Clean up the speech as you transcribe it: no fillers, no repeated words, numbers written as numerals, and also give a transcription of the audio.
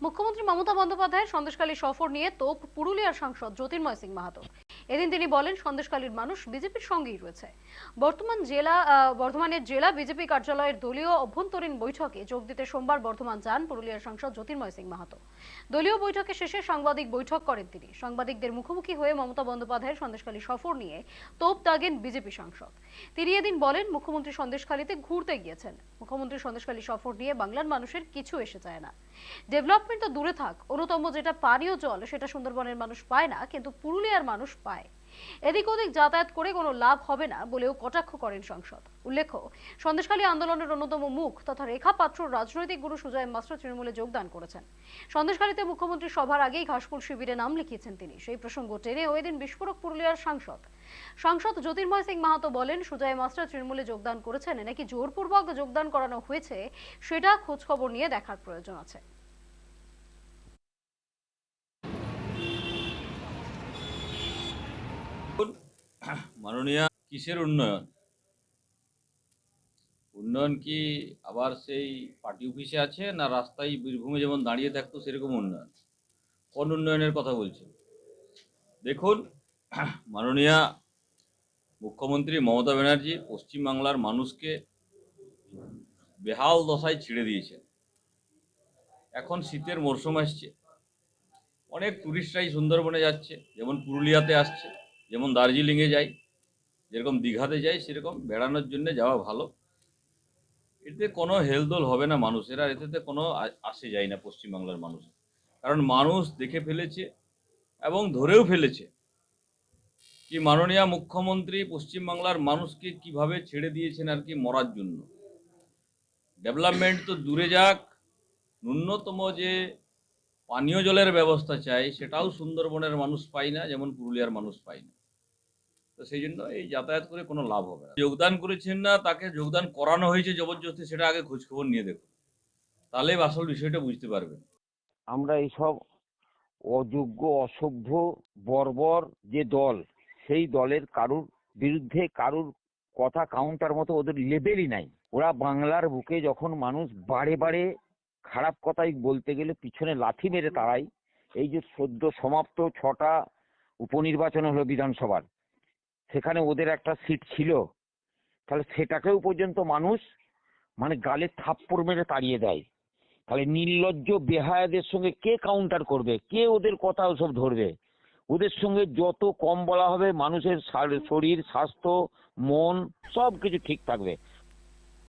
মুখ্যমন্ত্রী মমতা বন্দ্যোপাধ্যায়ের সন্দেশখালী সফর নিয়ে তোপ পুরুলিয়ার সাংসদ জ্যোতির্ময় সিং মাহাতো। এদিন তিনি বলেন, সন্দেশখালীর মানুষ বিজেপির সঙ্গেই রয়েছে। বর্ধমানের জেলা বিজেপি কার্যালয়ের দলীয় অভ্যন্তরীণ বৈঠকে যোগ দিতে সোমবার বর্ধমান যান পুরুলিয়ার সাংসদ জ্যোতির্ময় সিং মাহাতো। দলীয় বৈঠকে শেষে সাংবাদিক বৈঠক করেন তিনি। সাংবাদিকদের মুখোমুখি হয়ে মমতা বন্দ্যোপাধ্যায়ের সন্দেশখালী সফর নিয়ে তোপ দাগেন বিজেপি সাংসদ। তিনি এদিন বলেন, মুখ্যমন্ত্রী সন্দেশখালীতে ঘুরতে গিয়েছেন। মুখ্যমন্ত্রী সন্দেশখালী সফর নিয়ে বাংলার মানুষের কিছু এসে যায় না। ডেভেলপমেন্ট তো দূরে থাক, অন্যতম যেটা পানীয় জল সেটা সুন্দরবনের মানুষ পায় না, কিন্তু পুরুলিয়ার মানুষ পায়। এদিক ওদিক যাতায়াত করে কোনো লাভ হবে না বলেও কটাক্ষ করেন সাংসদ। উল্লেখ্য, সন্দেশখালী আন্দোলনের অন্যতম মুখ তথা রেখা পাত্র রাজনৈতিক গুরু সুজয় মাস্টার তৃণমূলে যোগদান করেছেন। সন্দেশখালীতে মুখ্যমন্ত্রী সভার আগেই ঘাসফুল শিবিরে নাম লিখিয়েছেন তিনি। সেই প্রসঙ্গ টেনে ওই দিন বিস্ফোরক পুরুলিয়ার সাংসদ জ্যোতির্ময় সিং মাহাতো বলেন, সুজয় মাস্টার তৃণমূলে যোগদান করেছেন নাকি জোরপূর্বক যোগদান করানো হয়েছে সেটা খোঁজখবর নিয়ে দেখার প্রয়োজন আছে। মাননীয় কিসের উন্নয়ন? উন্নয়ন কি আবার সেই পার্টি অফিসে আছে, না রাস্তায় বীরভূমে যেমন দাঁড়িয়ে থাকতো সেরকম উন্নয়ন? কোন উন্নয়নের কথা বলছেন? দেখুন, মাননীয় মুখ্যমন্ত্রী মমতা ব্যানার্জি পশ্চিমবাংলার মানুষকে বেহাল দশায় ছেড়ে দিয়েছেন। এখন শীতের মরশুম আসছে, অনেক টুরিস্টরাই সুন্দরবনে যাচ্ছে, যেমন পুরুলিয়াতে আসছে, যেমন দার্জিলিংয়ে যায়, যেরকম দীঘাতে যায়, সেরকম বেড়ানোর জন্য যাওয়া ভালো। এতে কোনো হেলদোল হবে না মানুষের, আর এতে কোনো আসে যায় না পশ্চিমবাংলার মানুষ। কারণ মানুষ দেখে ফেলেছে এবং ধরেও ফেলেছে কি মাননীয় মুখ্যমন্ত্রী পশ্চিমবাংলার মানুষকে কিভাবে ছেড়ে দিয়েছেন আর কি মরার জন্য। ডেভেলপমেন্ট তো দূরে যাক, ন্যূনতম যে পানীয় জলের ব্যবস্থা চাই সেটাও সুন্দরবনের মানুষ পায় না, যেমন পুরুলিয়ার মানুষ পায় না। তো সেই জন্য এই যাতায়াত করে কোনো লাভ হবে না। যোগদান করেছেন না, তাকে যোগদান করানো হয়েছে জবরদস্তি, সেটা আগে খোঁজখবর নিয়ে দেখুন, তাহলে আসল বিষয়টা বুঝতে পারবেন। আমরা এইসব অযোগ্য, অসভ্য, বর্বর যে দল, সেই দলের কারুর বিরুদ্ধে কারুর কথা কাউন্টার মতো ওদের লেভেলই নাই। ওরা বাংলার বুকে যখন মানুষ বারে বারে খারাপ কথাই বলতে গেলে পিছনে লাথি মেরে তাড়াই। এই যে সদ্য সমাপ্ত 6টা উপনির্বাচন হলো বিধানসভার, সেখানে ওদের একটা সিট ছিল, তাহলে সেটাকেও পর্যন্ত মানুষ মানে গালে থাপ্পড় মেরে তাড়িয়ে দেয়। তাহলে নির্লজ্জ বেহায়াদের সঙ্গে কে কাউন্টার করবে? কে ওদের কথা সব ধরবে? ওদের সঙ্গে যত কম বলা হবে, মানুষের শরীর, স্বাস্থ্য, মন সব কিছু ঠিক থাকবে।